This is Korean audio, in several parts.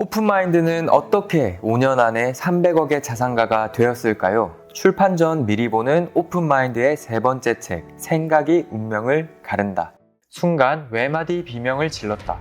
오픈마인드는 어떻게 5년 안에 300억의 자산가가 되었을까요? 출판 전 미리 보는 오픈마인드의 세 번째 책, 생각이 운명을 가른다. 순간 외마디 비명을 질렀다.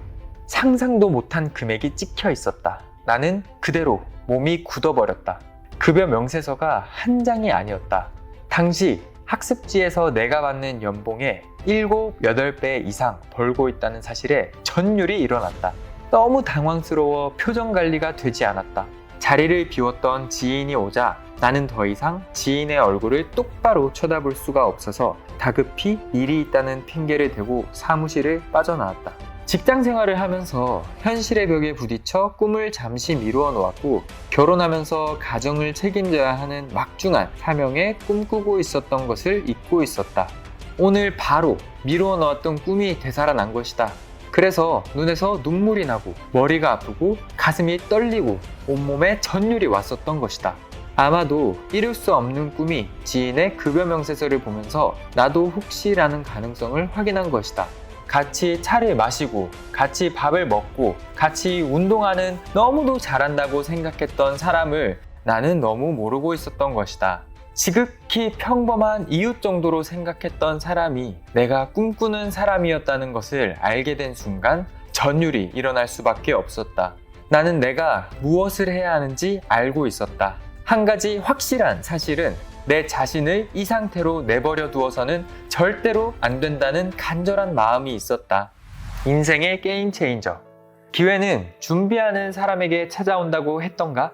상상도 못한 금액이 찍혀 있었다. 나는 그대로 몸이 굳어버렸다. 급여 명세서가 한 장이 아니었다. 당시 학습지에서 내가 받는 연봉의 7, 8배 이상 벌고 있다는 사실에 전율이 일어났다. 너무 당황스러워 표정 관리가 되지 않았다. 자리를 비웠던 지인이 오자 나는 더 이상 지인의 얼굴을 똑바로 쳐다볼 수가 없어서 다급히 일이 있다는 핑계를 대고 사무실을 빠져나왔다. 직장 생활을 하면서 현실의 벽에 부딪혀 꿈을 잠시 미루어 놓았고 결혼하면서 가정을 책임져야 하는 막중한 사명에 꿈꾸고 있었던 것을 잊고 있었다. 오늘 바로 미루어 놓았던 꿈이 되살아난 것이다. 그래서 눈에서 눈물이 나고 머리가 아프고 가슴이 떨리고 온몸에 전율이 왔었던 것이다. 아마도 이룰 수 없는 꿈이 지인의 급여 명세서를 보면서 나도 혹시라는 가능성을 확인한 것이다. 같이 차를 마시고 같이 밥을 먹고 같이 운동하는 너무도 잘한다고 생각했던 사람을 나는 너무 모르고 있었던 것이다. 지극히 평범한 이웃 정도로 생각했던 사람이 내가 꿈꾸는 사람이었다는 것을 알게 된 순간 전율이 일어날 수밖에 없었다. 나는 내가 무엇을 해야 하는지 알고 있었다. 한 가지 확실한 사실은 내 자신을 이 상태로 내버려 두어서는 절대로 안 된다는 간절한 마음이 있었다. 인생의 게임 체인저. 기회는 준비하는 사람에게 찾아온다고 했던가?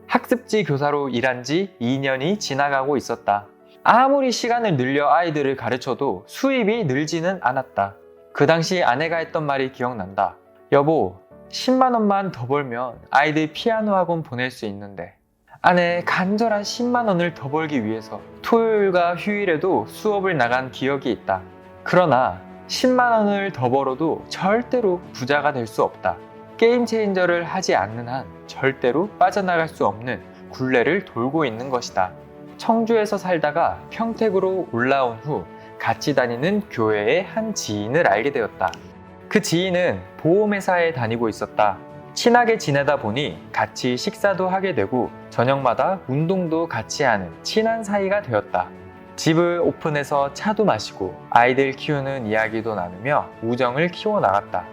학습지 교사로 일한 지 2년이 지나가고 있었다. 아무리 시간을 늘려 아이들을 가르쳐도 수입이 늘지는 않았다. 그 당시 아내가 했던 말이 기억난다. 여보, 10만 원만 더 벌면 아이들 피아노 학원 보낼 수 있는데. 아내의 간절한 10만 원을 더 벌기 위해서 토요일과 휴일에도 수업을 나간 기억이 있다. 그러나 10만 원을 더 벌어도 절대로 부자가 될 수 없다. 게임 체인저를 하지 않는 한 절대로 빠져나갈 수 없는 굴레를 돌고 있는 것이다. 청주에서 살다가 평택으로 올라온 후 같이 다니는 교회의 한 지인을 알게 되었다. 그 지인은 보험회사에 다니고 있었다. 친하게 지내다 보니 같이 식사도 하게 되고 저녁마다 운동도 같이 하는 친한 사이가 되었다. 집을 오픈해서 차도 마시고 아이들 키우는 이야기도 나누며 우정을 키워나갔다.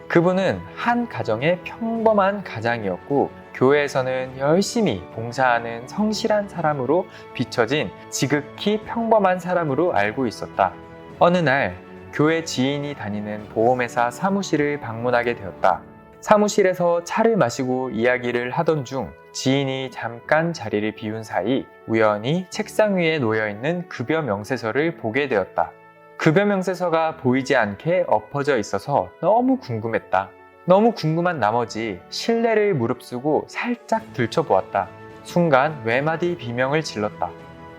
그분은 한 가정의 평범한 가장이었고 교회에서는 열심히 봉사하는 성실한 사람으로 비춰진 지극히 평범한 사람으로 알고 있었다. 어느 날 교회 지인이 다니는 보험회사 사무실을 방문하게 되었다. 사무실에서 차를 마시고 이야기를 하던 중 지인이 잠깐 자리를 비운 사이 우연히 책상 위에 놓여있는 급여 명세서를 보게 되었다. 급여 명세서가 보이지 않게 엎어져 있어서 너무 궁금했다. 너무 궁금한 나머지 실례를 무릅쓰고 살짝 들춰보았다. 순간 외마디 비명을 질렀다.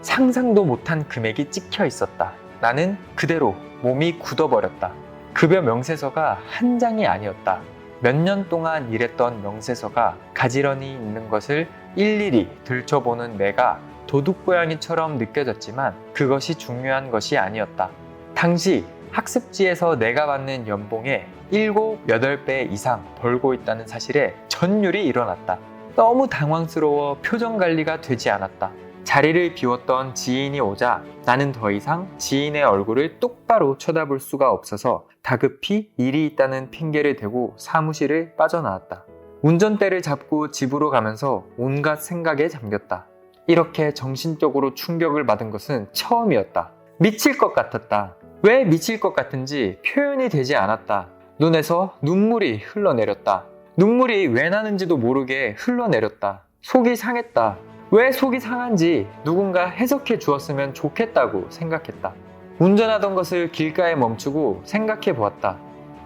상상도 못한 금액이 찍혀 있었다. 나는 그대로 몸이 굳어버렸다. 급여 명세서가 한 장이 아니었다. 몇 년 동안 일했던 명세서가 가지런히 있는 것을 일일이 들춰보는 내가 도둑고양이처럼 느껴졌지만 그것이 중요한 것이 아니었다. 당시 학습지에서 내가 받는 연봉의 7, 8배 이상 벌고 있다는 사실에 전율이 일어났다. 너무 당황스러워 표정 관리가 되지 않았다. 자리를 비웠던 지인이 오자 나는 더 이상 지인의 얼굴을 똑바로 쳐다볼 수가 없어서 다급히 일이 있다는 핑계를 대고 사무실을 빠져나왔다. 운전대를 잡고 집으로 가면서 온갖 생각에 잠겼다. 이렇게 정신적으로 충격을 받은 것은 처음이었다. 미칠 것 같았다. 왜 미칠 것 같은지 표현이 되지 않았다. 눈에서 눈물이 흘러내렸다. 눈물이 왜 나는지도 모르게 흘러내렸다. 속이 상했다. 왜 속이 상한지 누군가 해석해 주었으면 좋겠다고 생각했다. 운전하던 것을 길가에 멈추고 생각해 보았다.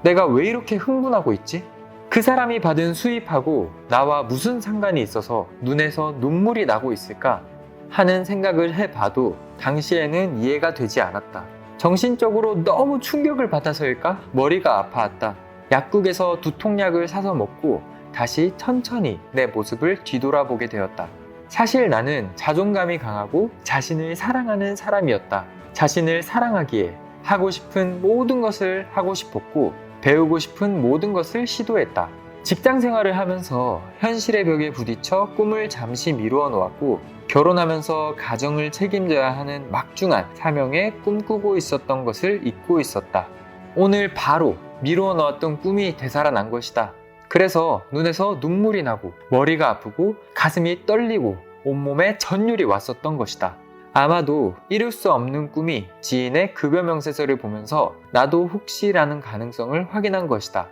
내가 왜 이렇게 흥분하고 있지? 그 사람이 받은 수입하고 나와 무슨 상관이 있어서 눈에서 눈물이 나고 있을까? 하는 생각을 해봐도 당시에는 이해가 되지 않았다. 정신적으로 너무 충격을 받아서일까? 머리가 아파왔다. 약국에서 두통약을 사서 먹고 다시 천천히 내 모습을 뒤돌아보게 되었다. 사실 나는 자존감이 강하고 자신을 사랑하는 사람이었다. 자신을 사랑하기에 하고 싶은 모든 것을 하고 싶었고 배우고 싶은 모든 것을 시도했다. 직장 생활을 하면서 현실의 벽에 부딪혀 꿈을 잠시 미루어 놓았고 결혼하면서 가정을 책임져야 하는 막중한 사명에 꿈꾸고 있었던 것을 잊고 있었다. 오늘 바로 미루어 놓았던 꿈이 되살아난 것이다. 그래서 눈에서 눈물이 나고 머리가 아프고 가슴이 떨리고 온몸에 전율이 왔었던 것이다. 아마도 이룰 수 없는 꿈이 지인의 급여 명세서를 보면서 나도 혹시라는 가능성을 확인한 것이다.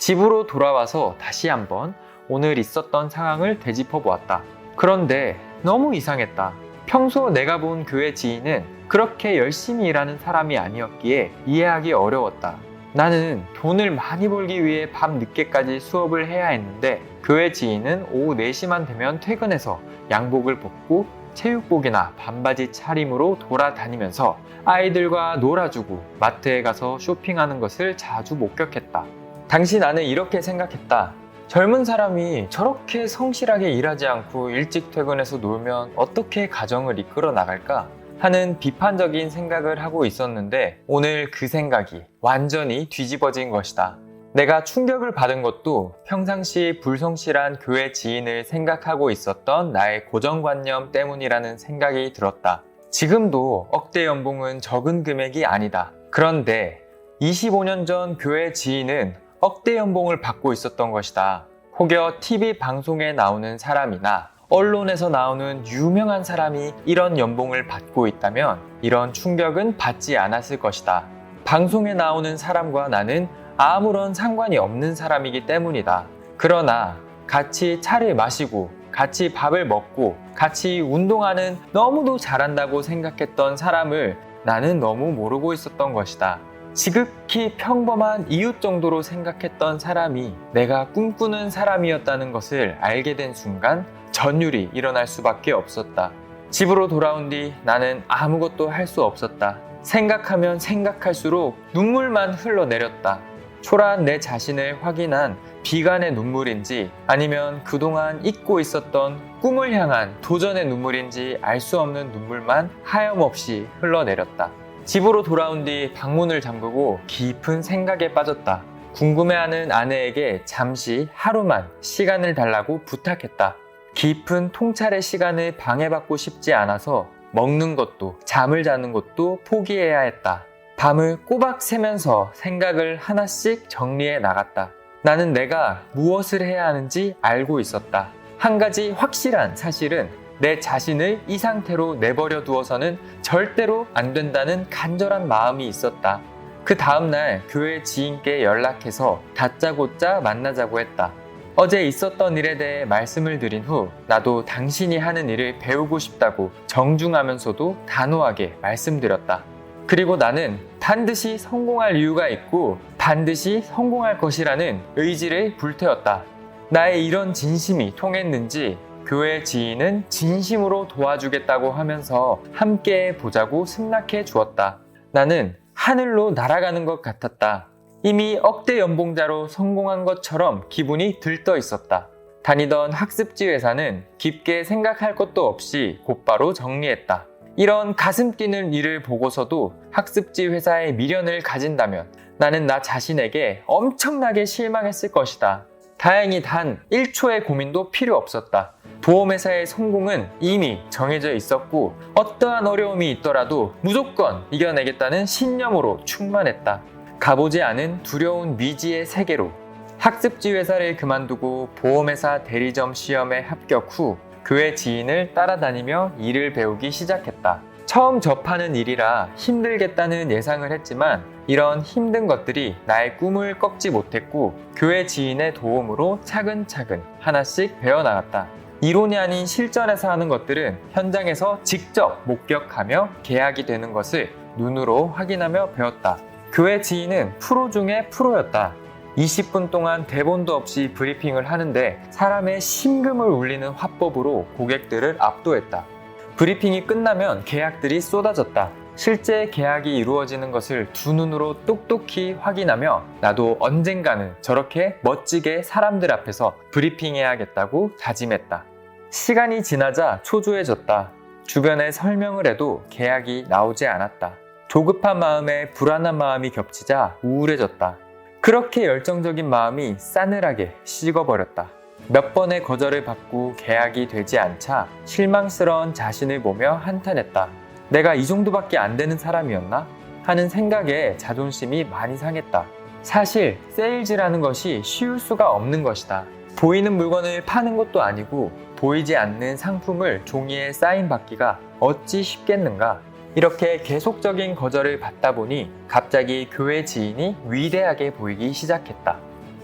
집으로 돌아와서 다시 한번 오늘 있었던 상황을 되짚어 보았다. 그런데 너무 이상했다. 평소 내가 본 교회 지인은 그렇게 열심히 일하는 사람이 아니었기에 이해하기 어려웠다. 나는 돈을 많이 벌기 위해 밤 늦게까지 수업을 해야 했는데 교회 지인은 오후 4시만 되면 퇴근해서 양복을 벗고 체육복이나 반바지 차림으로 돌아다니면서 아이들과 놀아주고 마트에 가서 쇼핑하는 것을 자주 목격했다. 당시 나는 이렇게 생각했다. 젊은 사람이 저렇게 성실하게 일하지 않고 일찍 퇴근해서 놀면 어떻게 가정을 이끌어 나갈까? 하는 비판적인 생각을 하고 있었는데 오늘 그 생각이 완전히 뒤집어진 것이다. 내가 충격을 받은 것도 평상시 불성실한 교회 지인을 생각하고 있었던 나의 고정관념 때문이라는 생각이 들었다. 지금도 억대 연봉은 적은 금액이 아니다. 그런데 25년 전 교회 지인은 억대 연봉을 받고 있었던 것이다. 혹여 TV 방송에 나오는 사람이나 언론에서 나오는 유명한 사람이 이런 연봉을 받고 있다면 이런 충격은 받지 않았을 것이다. 방송에 나오는 사람과 나는 아무런 상관이 없는 사람이기 때문이다. 그러나 같이 차를 마시고 같이 밥을 먹고 같이 운동하는 너무도 잘한다고 생각했던 사람을 나는 너무 모르고 있었던 것이다. 지극히 평범한 이웃 정도로 생각했던 사람이 내가 꿈꾸는 사람이었다는 것을 알게 된 순간 전율이 일어날 수밖에 없었다. 집으로 돌아온 뒤 나는 아무것도 할 수 없었다. 생각하면 생각할수록 눈물만 흘러내렸다. 초라한 내 자신을 확인한 비관의 눈물인지 아니면 그동안 잊고 있었던 꿈을 향한 도전의 눈물인지 알 수 없는 눈물만 하염없이 흘러내렸다. 집으로 돌아온 뒤 방문을 잠그고 깊은 생각에 빠졌다. 궁금해하는 아내에게 잠시 하루만 시간을 달라고 부탁했다. 깊은 통찰의 시간을 방해받고 싶지 않아서 먹는 것도 잠을 자는 것도 포기해야 했다. 밤을 꼬박 새면서 생각을 하나씩 정리해 나갔다. 나는 내가 무엇을 해야 하는지 알고 있었다. 한 가지 확실한 사실은 내 자신을 이 상태로 내버려 두어서는 절대로 안 된다는 간절한 마음이 있었다. 그 다음날 교회 지인께 연락해서 다짜고짜 만나자고 했다. 어제 있었던 일에 대해 말씀을 드린 후 나도 당신이 하는 일을 배우고 싶다고 정중하면서도 단호하게 말씀드렸다. 그리고 나는 반드시 성공할 이유가 있고 반드시 성공할 것이라는 의지를 불태웠다. 나의 이런 진심이 통했는지 교회 지인은 진심으로 도와주겠다고 하면서 함께 보자고 승낙해 주었다. 나는 하늘로 날아가는 것 같았다. 이미 억대 연봉자로 성공한 것처럼 기분이 들떠 있었다. 다니던 학습지 회사는 깊게 생각할 것도 없이 곧바로 정리했다. 이런 가슴 뛰는 일을 보고서도 학습지 회사에 미련을 가진다면 나는 나 자신에게 엄청나게 실망했을 것이다. 다행히 단 1초의 고민도 필요 없었다. 보험회사의 성공은 이미 정해져 있었고 어떠한 어려움이 있더라도 무조건 이겨내겠다는 신념으로 충만했다. 가보지 않은 두려운 미지의 세계로 학습지 회사를 그만두고 보험회사 대리점 시험에 합격 후 교회 지인을 따라다니며 일을 배우기 시작했다. 처음 접하는 일이라 힘들겠다는 예상을 했지만 이런 힘든 것들이 나의 꿈을 꺾지 못했고 교회 지인의 도움으로 차근차근 하나씩 배워나갔다. 이론이 아닌 실전에서 하는 것들은 현장에서 직접 목격하며 계약이 되는 것을 눈으로 확인하며 배웠다. 교회 지인은 프로 중에 프로였다. 20분 동안 대본도 없이 브리핑을 하는데 사람의 심금을 울리는 화법으로 고객들을 압도했다. 브리핑이 끝나면 계약들이 쏟아졌다. 실제 계약이 이루어지는 것을 두 눈으로 똑똑히 확인하며 나도 언젠가는 저렇게 멋지게 사람들 앞에서 브리핑해야겠다고 다짐했다. 시간이 지나자 초조해졌다. 주변에 설명을 해도 계약이 나오지 않았다. 조급한 마음에 불안한 마음이 겹치자 우울해졌다. 그렇게 열정적인 마음이 싸늘하게 식어버렸다. 몇 번의 거절을 받고 계약이 되지 않자 실망스러운 자신을 보며 한탄했다. 내가 이 정도밖에 안 되는 사람이었나? 하는 생각에 자존심이 많이 상했다. 사실 세일즈라는 것이 쉬울 수가 없는 것이다. 보이는 물건을 파는 것도 아니고 보이지 않는 상품을 종이에 사인받기가 어찌 쉽겠는가? 이렇게 계속적인 거절을 받다 보니 갑자기 교회 지인이 위대하게 보이기 시작했다.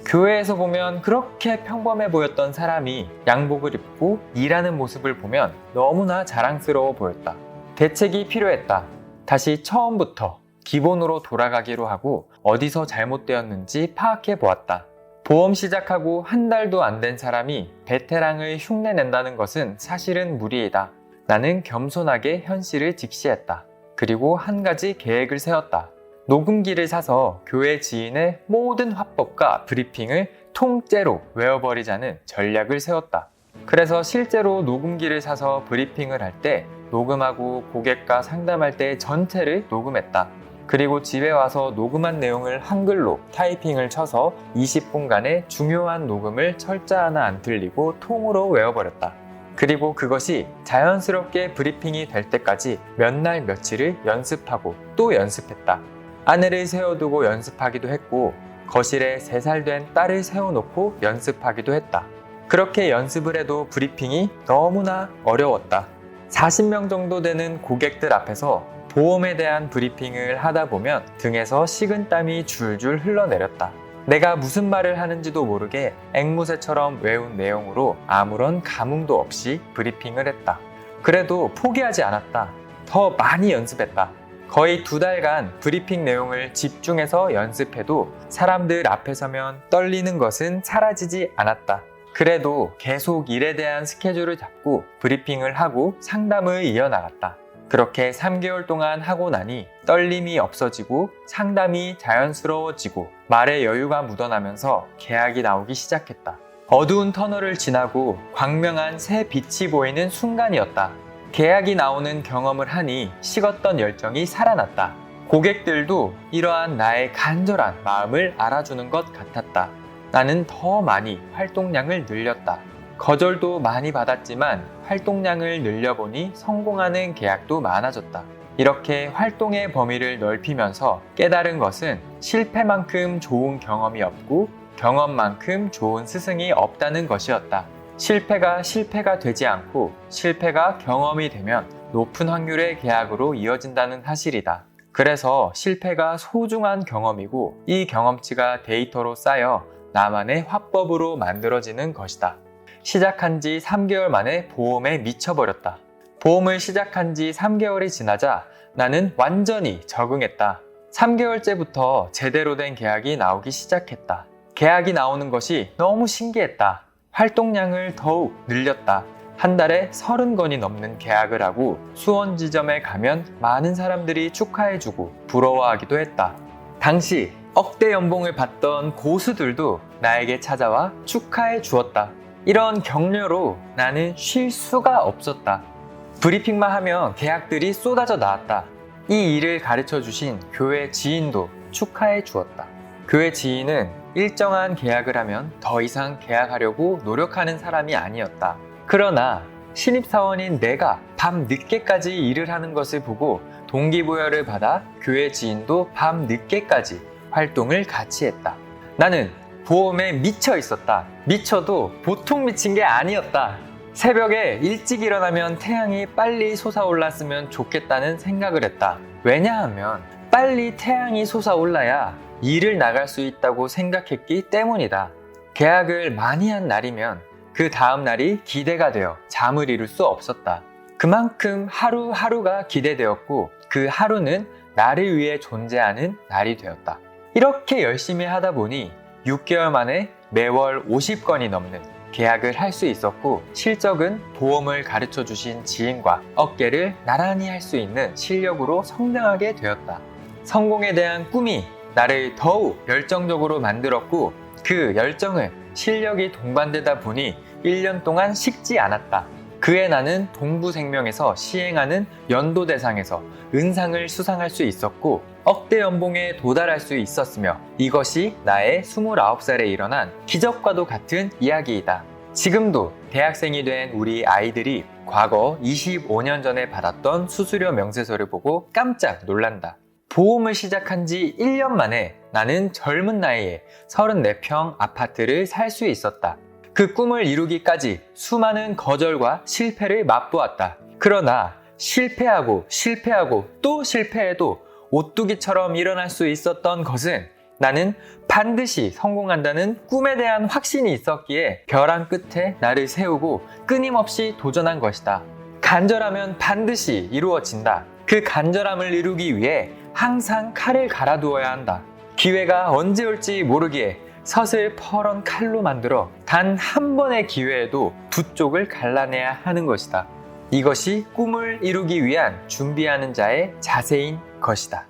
교회에서 보면 그렇게 평범해 보였던 사람이 양복을 입고 일하는 모습을 보면 너무나 자랑스러워 보였다. 대책이 필요했다. 다시 처음부터 기본으로 돌아가기로 하고 어디서 잘못되었는지 파악해 보았다. 보험 시작하고 한 달도 안 된 사람이 베테랑을 흉내낸다는 것은 사실은 무리이다. 나는 겸손하게 현실을 직시했다. 그리고 한 가지 계획을 세웠다. 녹음기를 사서 교회 지인의 모든 화법과 브리핑을 통째로 외워버리자는 전략을 세웠다. 그래서 실제로 녹음기를 사서 브리핑을 할 때 녹음하고 고객과 상담할 때 전체를 녹음했다. 그리고 집에 와서 녹음한 내용을 한글로 타이핑을 쳐서 20분간의 중요한 녹음을 철자 하나 안 틀리고 통으로 외워버렸다. 그리고 그것이 자연스럽게 브리핑이 될 때까지 몇 날 며칠을 연습하고 또 연습했다. 아내를 세워두고 연습하기도 했고 거실에 3살 된 딸을 세워놓고 연습하기도 했다. 그렇게 연습을 해도 브리핑이 너무나 어려웠다. 40명 정도 되는 고객들 앞에서 보험에 대한 브리핑을 하다 보면 등에서 식은땀이 줄줄 흘러내렸다. 내가 무슨 말을 하는지도 모르게 앵무새처럼 외운 내용으로 아무런 감흥도 없이 브리핑을 했다. 그래도 포기하지 않았다. 더 많이 연습했다. 거의 2달간 브리핑 내용을 집중해서 연습해도 사람들 앞에 서면 떨리는 것은 사라지지 않았다. 그래도 계속 일에 대한 스케줄을 잡고 브리핑을 하고 상담을 이어나갔다. 그렇게 3개월 동안 하고 나니 떨림이 없어지고 상담이 자연스러워지고 말에 여유가 묻어나면서 계약이 나오기 시작했다. 어두운 터널을 지나고 광명한 새 빛이 보이는 순간이었다. 계약이 나오는 경험을 하니 식었던 열정이 살아났다. 고객들도 이러한 나의 간절한 마음을 알아주는 것 같았다. 나는 더 많이 활동량을 늘렸다. 거절도 많이 받았지만 활동량을 늘려보니 성공하는 계약도 많아졌다. 이렇게 활동의 범위를 넓히면서 깨달은 것은 실패만큼 좋은 경험이 없고 경험만큼 좋은 스승이 없다는 것이었다. 실패가 되지 않고 실패가 경험이 되면 높은 확률의 계약으로 이어진다는 사실이다. 그래서 실패가 소중한 경험이고 이 경험치가 데이터로 쌓여 나만의 화법으로 만들어지는 것이다. 시작한 지 3개월 만에 보험에 미쳐버렸다. 보험을 시작한 지 3개월이 지나자 나는 완전히 적응했다. 3개월째부터 제대로 된 계약이 나오기 시작했다. 계약이 나오는 것이 너무 신기했다. 활동량을 더욱 늘렸다. 한 달에 30건이 넘는 계약을 하고 수원 지점에 가면 많은 사람들이 축하해주고 부러워하기도 했다. 당시 억대 연봉을 받던 고수들도 나에게 찾아와 축하해 주었다. 이런 격려로 나는 쉴 수가 없었다. 브리핑만 하면 계약들이 쏟아져 나왔다. 이 일을 가르쳐 주신 교회 지인도 축하해 주었다. 교회 지인은 일정한 계약을 하면 더 이상 계약하려고 노력하는 사람이 아니었다. 그러나 신입사원인 내가 밤 늦게까지 일을 하는 것을 보고 동기부여를 받아 교회 지인도 밤 늦게까지 활동을 같이 했다. 나는 보험에 미쳐 있었다. 미쳐도 보통 미친 게 아니었다. 새벽에 일찍 일어나면 태양이 빨리 솟아올랐으면 좋겠다는 생각을 했다. 왜냐하면 빨리 태양이 솟아올라야 일을 나갈 수 있다고 생각했기 때문이다. 계약을 많이 한 날이면 그 다음 날이 기대가 되어 잠을 이룰 수 없었다. 그만큼 하루하루가 기대되었고 그 하루는 나를 위해 존재하는 날이 되었다. 이렇게 열심히 하다 보니 6개월 만에 매월 50건이 넘는 계약을 할 수 있었고 실적은 보험을 가르쳐 주신 지인과 어깨를 나란히 할 수 있는 실력으로 성장하게 되었다. 성공에 대한 꿈이 나를 더욱 열정적으로 만들었고 그 열정은 실력이 동반되다 보니 1년 동안 식지 않았다. 그 그해 나는 동부생명에서 시행하는 연도대상에서 은상을 수상할 수 있었고 억대 연봉에 도달할 수 있었으며 이것이 나의 29살에 일어난 기적과도 같은 이야기이다. 지금도 대학생이 된 우리 아이들이 과거 25년 전에 받았던 수수료 명세서를 보고 깜짝 놀란다. 보험을 시작한 지 1년 만에 나는 젊은 나이에 34평 아파트를 살 수 있었다. 그 꿈을 이루기까지 수많은 거절과 실패를 맛보았다. 그러나 실패하고 또 실패해도 오뚜기처럼 일어날 수 있었던 것은 나는 반드시 성공한다는 꿈에 대한 확신이 있었기에 벼랑 끝에 나를 세우고 끊임없이 도전한 것이다. 간절하면 반드시 이루어진다. 그 간절함을 이루기 위해 항상 칼을 갈아두어야 한다. 기회가 언제 올지 모르기에 서슬퍼런 칼로 만들어 단 한 번의 기회에도 두 쪽을 갈라내야 하는 것이다. 이것이 꿈을 이루기 위한 준비하는 자의 자세인 것이다.